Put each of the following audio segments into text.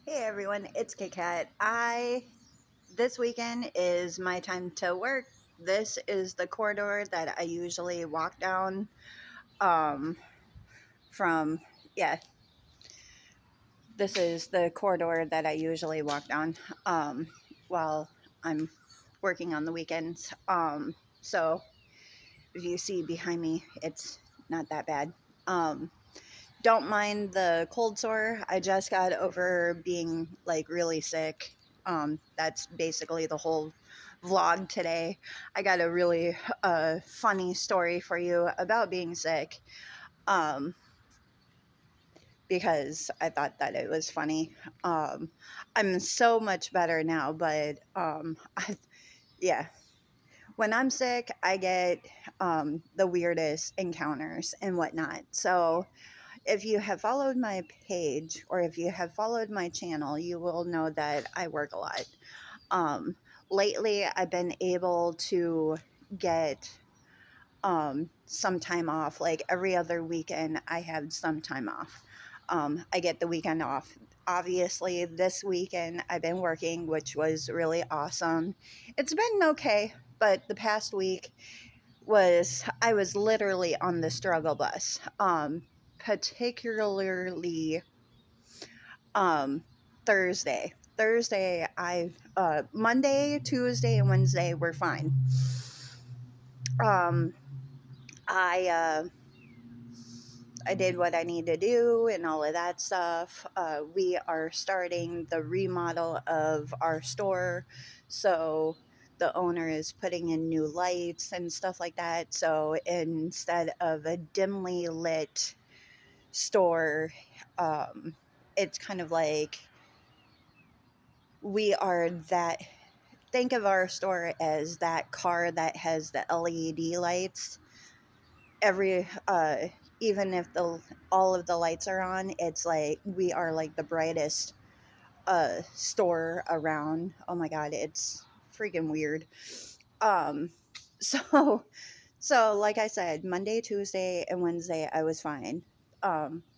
Hey everyone, it's Kit Kat. This weekend is my time to work. This is the corridor that I usually walk down um from yeah, this is the corridor that I usually walk down um while I'm working on the weekends. So if you see behind me, it's not that bad. Um don't mind the cold sore. I just got over being like really sick. That's basically the whole vlog today. I got a really funny story for you about being sick, um, because I thought that it was funny. I'm so much better now, but yeah, when I'm sick, I get the weirdest encounters and whatnot. So if you have followed my page or if you have followed my channel, you will know that I work a lot. Um, Lately, I've been able to get some time off. Like every other weekend, I have some time off. I get the weekend off. Obviously, this weekend I've been working, which was really awesome. It's been okay, but the past week I was literally on the struggle bus. Particularly um Thursday. Monday, Tuesday, and Wednesday were fine. Um, I I did what I need to do and all of that stuff. We are starting the remodel of our store, so the owner is putting in new lights and stuff like that. So instead of a dimly lit store, um, it's kind of like we are that. Think of our store as that car that has the LED lights. Every even if the all of the lights are on, it's like we are like the brightest store around. Oh my god, it's freaking weird. Um, so so like I said, Monday, Tuesday, and Wednesday I was fine.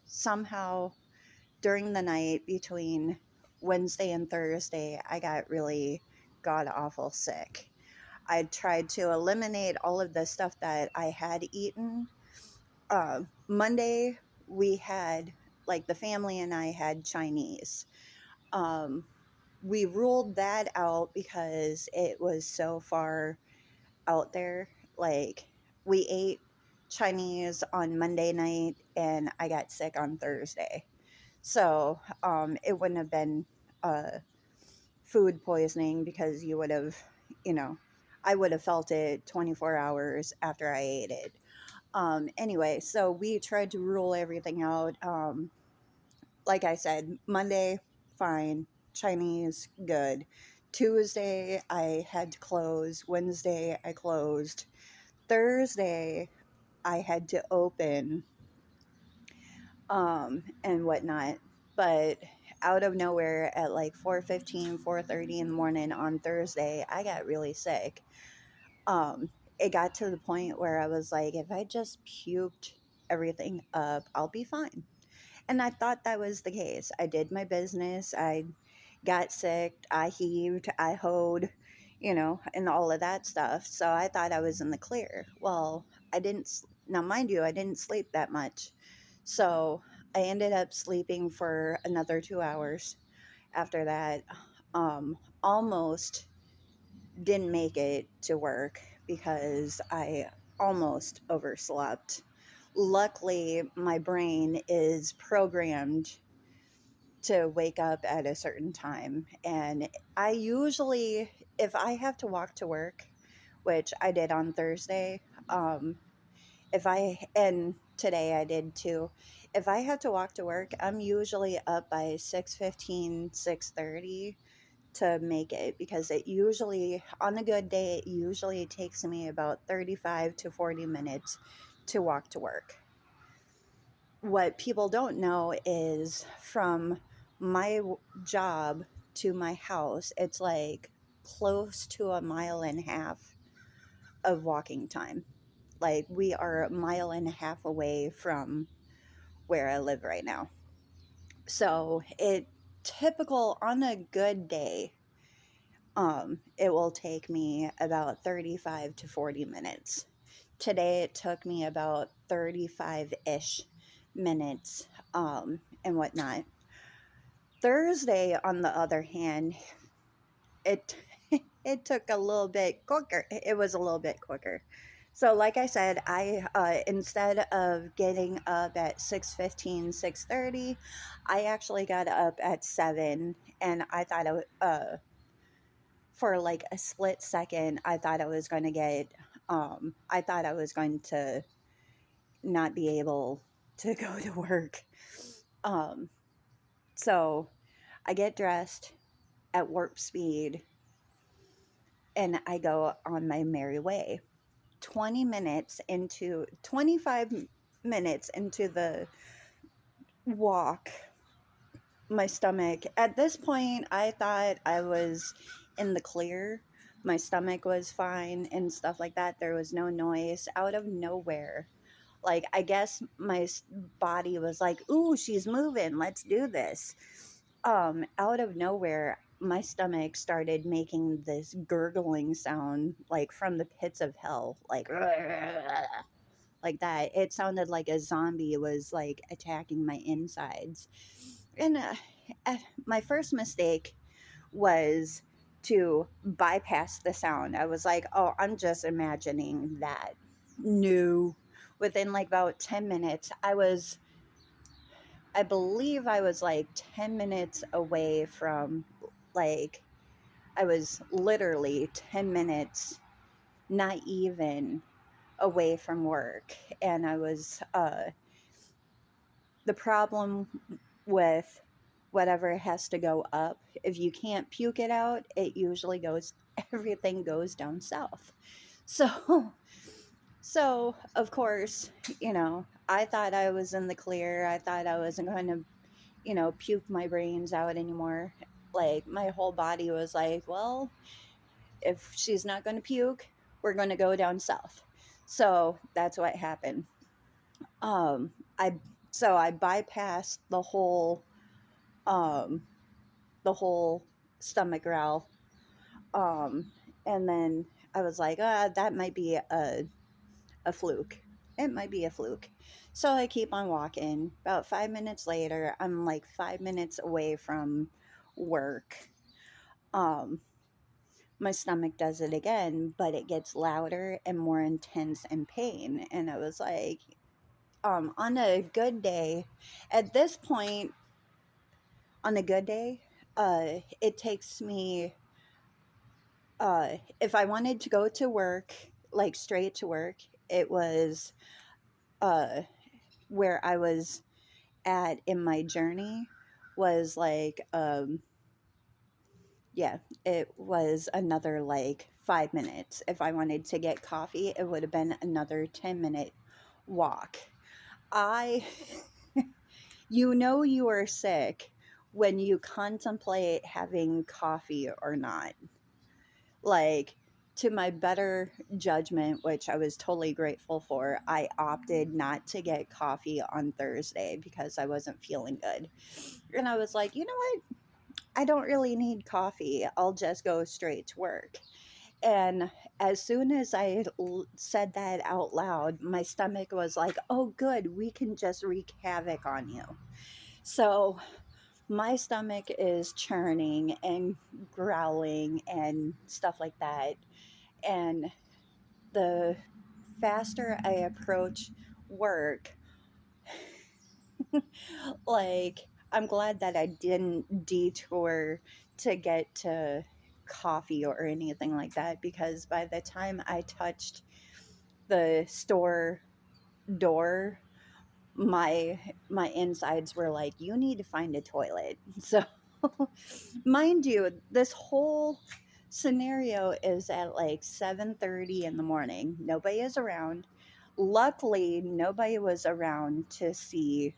Somehow during the night between Wednesday and Thursday, I got really god awful sick. I tried to eliminate all of the stuff that I had eaten. Monday, we had, like, the family and I had Chinese. Um, we ruled that out because it was so far out there. Like, we ate Chinese on Monday night and I got sick on Thursday. So it wouldn't have been uh, food poisoning because you would have, you know, I would have felt it 24 hours after I ate it. Anyway, so we tried to rule everything out. Like I said, Monday, fine. Chinese, good. Tuesday, I had to close. Wednesday, I closed. Thursday, I had to open and whatnot. But out of nowhere at like 4:15, 4:30 in the morning on Thursday, I got really sick. Um, it got to the point where I was like, if I just puked everything up, I'll be fine. And I thought that was the case. I did my business. I got sick. I heaved. I hoed, and all of that stuff. So I thought I was in the clear. Well, I didn't. Now, mind you, I didn't sleep that much. So I ended up sleeping for another 2 hours after that. Almost didn't make it to work because I almost overslept. Luckily, my brain is programmed to wake up at a certain time. And I usually, if I have to walk to work, which I did on Thursday, and today I did too, if I have to walk to work, I'm usually up by 6:15, 6:30 to make it because it usually, on a good day, it usually takes me about 35 to 40 minutes to walk to work. What people don't know is from my job to my house, it's like close to a mile and a half of walking time. Like we are a mile and a half away from where I live right now. So typical on a good day, it will take me about 35 to 40 minutes. Today it took me about 35-ish minutes, and whatnot. Thursday, on the other hand, it it took a little bit quicker. It was a little bit quicker. So, like I said, I instead of getting up at 6:15, 6:30, I actually got up at 7, and I thought for like a split second, I thought I was going to I thought I was going to not be able to go to work. Um, so I get dressed at warp speed and I go on my merry way. 25 minutes into the walk, my stomach, at this point, I thought I was in the clear. My stomach was fine and stuff like that. There was no noise out of nowhere. Like, I guess body was like, "Ooh, she's moving. Let's do this." Out of nowhere, my stomach started making this gurgling sound, like from the pits of hell, like that. It sounded like a zombie was like attacking my insides. And my first mistake was to bypass the sound. I was like, "Oh, I'm just imagining that." No. Within like about 10 minutes, I believe I was like 10 minutes away from, like, I was literally 10 minutes, not even, away from work. And I was, the problem with whatever has to go up, if you can't puke it out, it usually goes, everything goes down south. So, so of course, I thought I was in the clear. I thought I wasn't going to, puke my brains out anymore. Like, my whole body was like, well, if she's not going to puke, we're going to go down south. So that's what happened. Um, I so I bypassed um, the whole stomach growl, um, and then I was like, that might be a fluke. It might be a fluke. So I keep on walking. About 5 minutes later, I'm like 5 minutes away from work. Um, my stomach does it again, but it gets louder and more intense and pain. And I was like, on a good day, at this point, on a good day, it takes me, if I wanted to go to work, like straight to work, it was, uh, where I was at in my journey was like, yeah, it was another like 5 minutes. If I wanted to get coffee, it would have been another 10-minute walk. I, you are sick when you contemplate having coffee or not. Like, to my better judgment, which I was totally grateful for, I opted not to get coffee on Thursday because I wasn't feeling good. And I was like, you know what? I don't really need coffee. I'll just go straight to work. And as soon as I said that out loud, my stomach was like, oh, good, we can just wreak havoc on you. So my stomach is churning and growling and stuff like that. And the faster I approach work, like, I'm glad that I didn't detour to get to coffee or anything like that, because by the time I touched the store door, my insides were like, you need to find a toilet. So, mind you, this whole scenario is at like 7:30 in the morning. Nobody is around. Luckily, nobody was around to see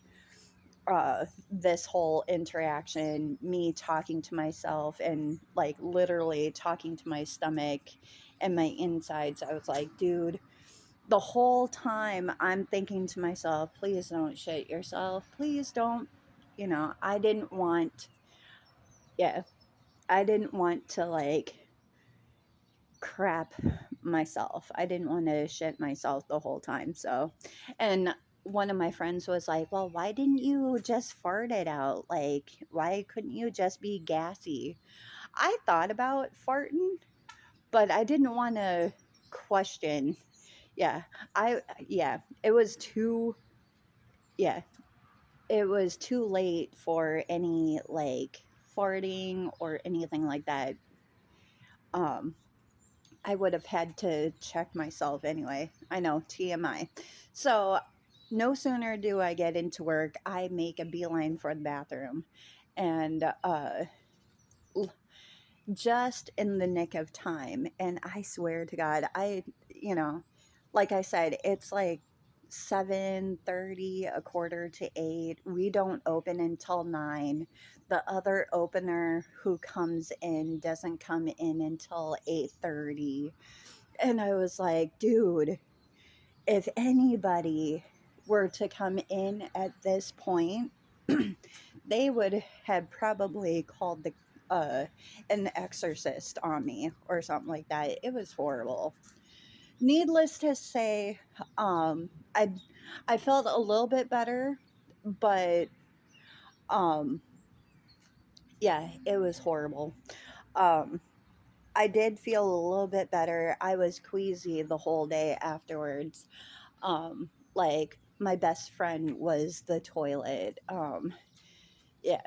this whole interaction, me talking to myself and like literally talking to my stomach and my insides. I was like, dude, the whole time I'm thinking to myself, please don't shit yourself. Please don't. I didn't want Yeah, I didn't want to like crap myself. I didn't want to shit myself the whole time. So, and one of my friends was like, "Well, why didn't you just fart it out? Like, why couldn't you just be gassy?" I thought about farting, but I didn't want to question. Yeah, yeah, it was too yeah, it was too late for any like farting or anything like that. Um I would have had to check myself anyway. I know, TMI. So, no sooner do I get into work, I make a beeline for the bathroom. And just in the nick of time. And I swear to God, you know, like I said, it's like 7:30, a quarter to 8. We don't open until 9. The other opener who comes in doesn't come in until 8:30. And I was like, dude, if anybody were to come in at this point, they would have probably called the an exorcist on me or something like that. It was horrible. Needless to say, um, I I felt a little bit better, but um, yeah, it was horrible. Um, I did feel a little bit better. I was queasy the whole day afterwards. Like my best friend was the toilet. Yeah.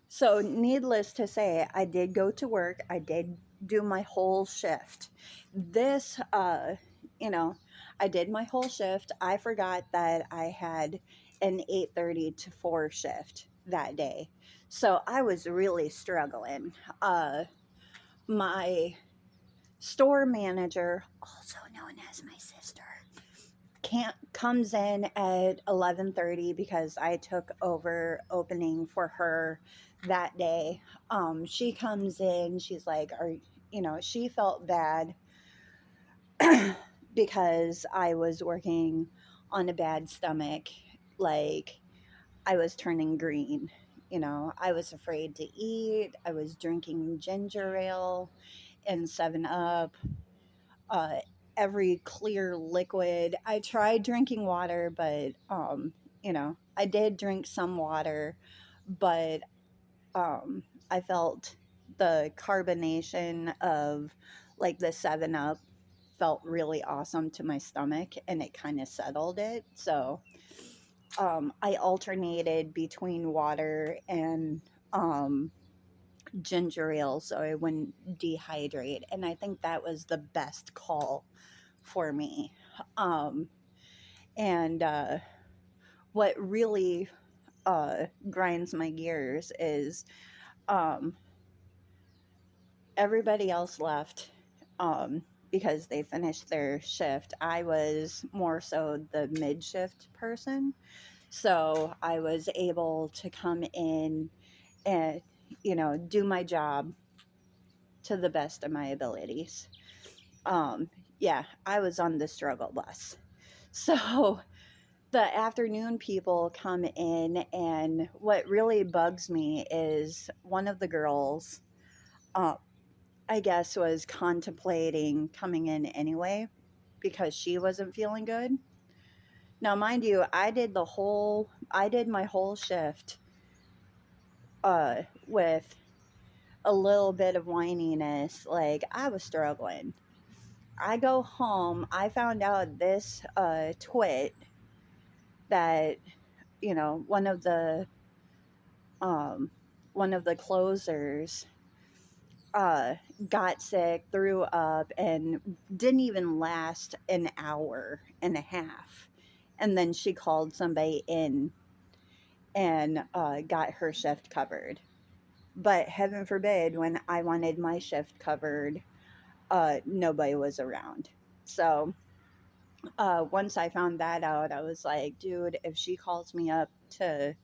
So needless to say, I did go to work. I did do my whole shift. This you know, I did my whole shift. I forgot that I had an 8:30 to 4 shift that day. So I was really struggling. My store manager, also known as my sister, can't comes in at 11:30 because I took over opening for her that day. She comes in, she's like, "Are she felt bad because I was working on a bad stomach, like I was turning green. I was afraid to eat. I was drinking ginger ale and 7 Up, uh, every clear liquid. I tried drinking water, but I did drink some water, but I felt the carbonation of like the 7 Up felt really awesome to my stomach and it kind of settled it. So I alternated between water and um, ginger ale so I wouldn't dehydrate. And I think that was the best call for me. Um, and what really grinds my gears is um, everybody else left because they finished their shift. I was more so the mid shift person. So I was able to come in and, do my job to the best of my abilities. Um, yeah, I was on the struggle bus. So the afternoon people come in, and what really bugs me is one of the girls, uh, I guess, was contemplating coming in anyway because she wasn't feeling good. Now, mind you, I did my whole shift with a little bit of whininess. Like, I was struggling. I go home, I found out this twit that, you know, um, one of the closers uh, got sick, threw up, and didn't even last an hour and a half. And then she called somebody in and got her shift covered. But heaven forbid, when I wanted my shift covered, nobody was around. So once I found that out, I was like, dude, if she calls me up to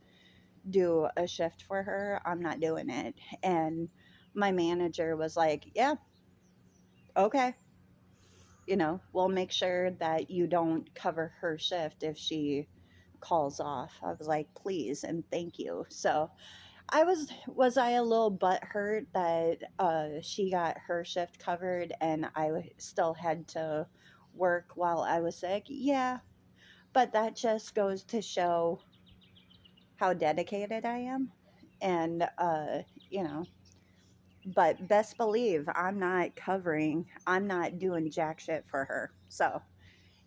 do a shift for her, I'm not doing it. And my manager was like, yeah, okay. We'll make sure that you don't cover her shift if she calls off. I was like, please and thank you. So Was I a little butthurt that she got her shift covered and still had to work while I was sick? Yeah, but that just goes to show how dedicated I am. And, you know, but best believe I'm not doing jack shit for her. So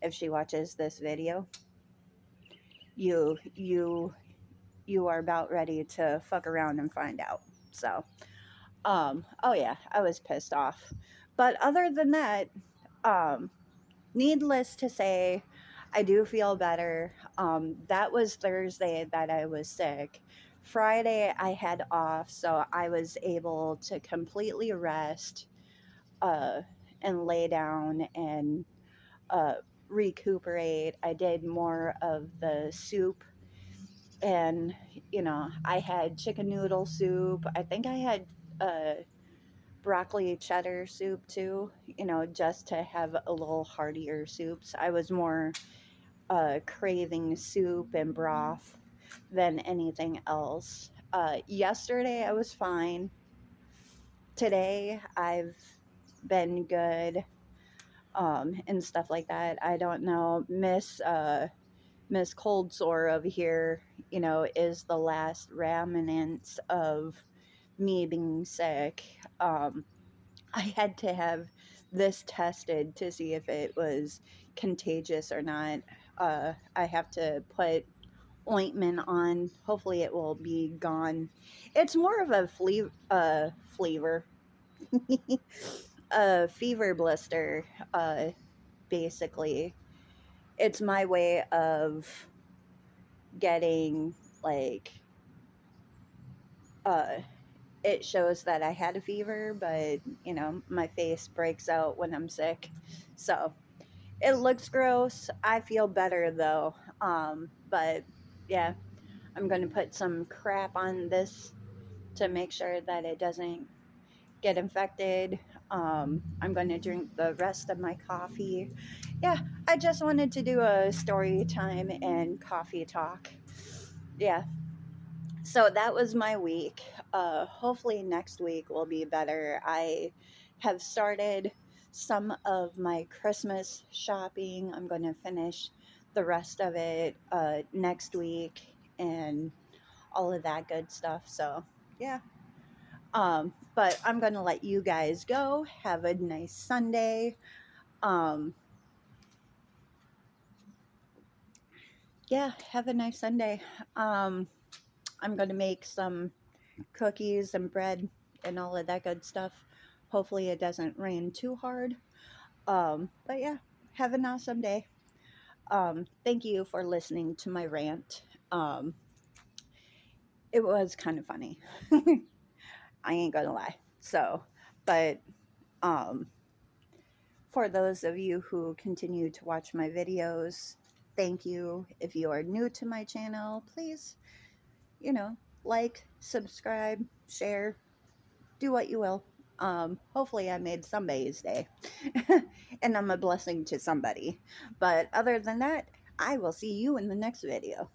if she watches this video, you, you, you are about ready to fuck around and find out. So, oh yeah, I was pissed off. But other than that, um, needless to say, I do feel better. That was Thursday that I was sick. Friday I had off, so I was able to completely rest, uh, and lay down and uh, recuperate. I did more of the soup, and I had chicken noodle soup. I think I had uh, broccoli cheddar soup too, just to have a little heartier soups. I was more craving soup and broth than anything else. Yesterday I was fine. Today I've been good, and stuff like that. I don't know, Miss Cold Sore over here, is the last remnants of me being sick. I had to have this tested to see if it was contagious or not. I have to put ointment on. Hopefully, it will be gone. It's more of a flavor, a fever blister. Basically, it's my way of getting like uh it shows that I had a fever, but my face breaks out when I'm sick. So it looks gross. I feel better though. But yeah, I'm going to put some crap on this to make sure that it doesn't get infected. I'm going to drink the rest of my coffee. Yeah, I just wanted to do a story time and coffee talk. Yeah, so that was my week. Hopefully, next week will be better. I have started some of my Christmas shopping. I'm going to finish the rest of it next week and all of that good stuff. So, yeah. But I'm going to let you guys go. Have a nice Sunday. Um, yeah, have a nice Sunday. Um, I'm going to make some cookies and bread and all of that good stuff. Hopefully, it doesn't rain too hard. But yeah, have an awesome day. Thank you for listening to my rant. Um, it was kind of funny. I ain't gonna lie. So, but um, for those of you who continue to watch my videos, thank you. If you are new to my channel, please, you know, like, subscribe, share, do what you will. Hopefully, I made somebody's day and I'm a blessing to somebody. But other than that, I will see you in the next video.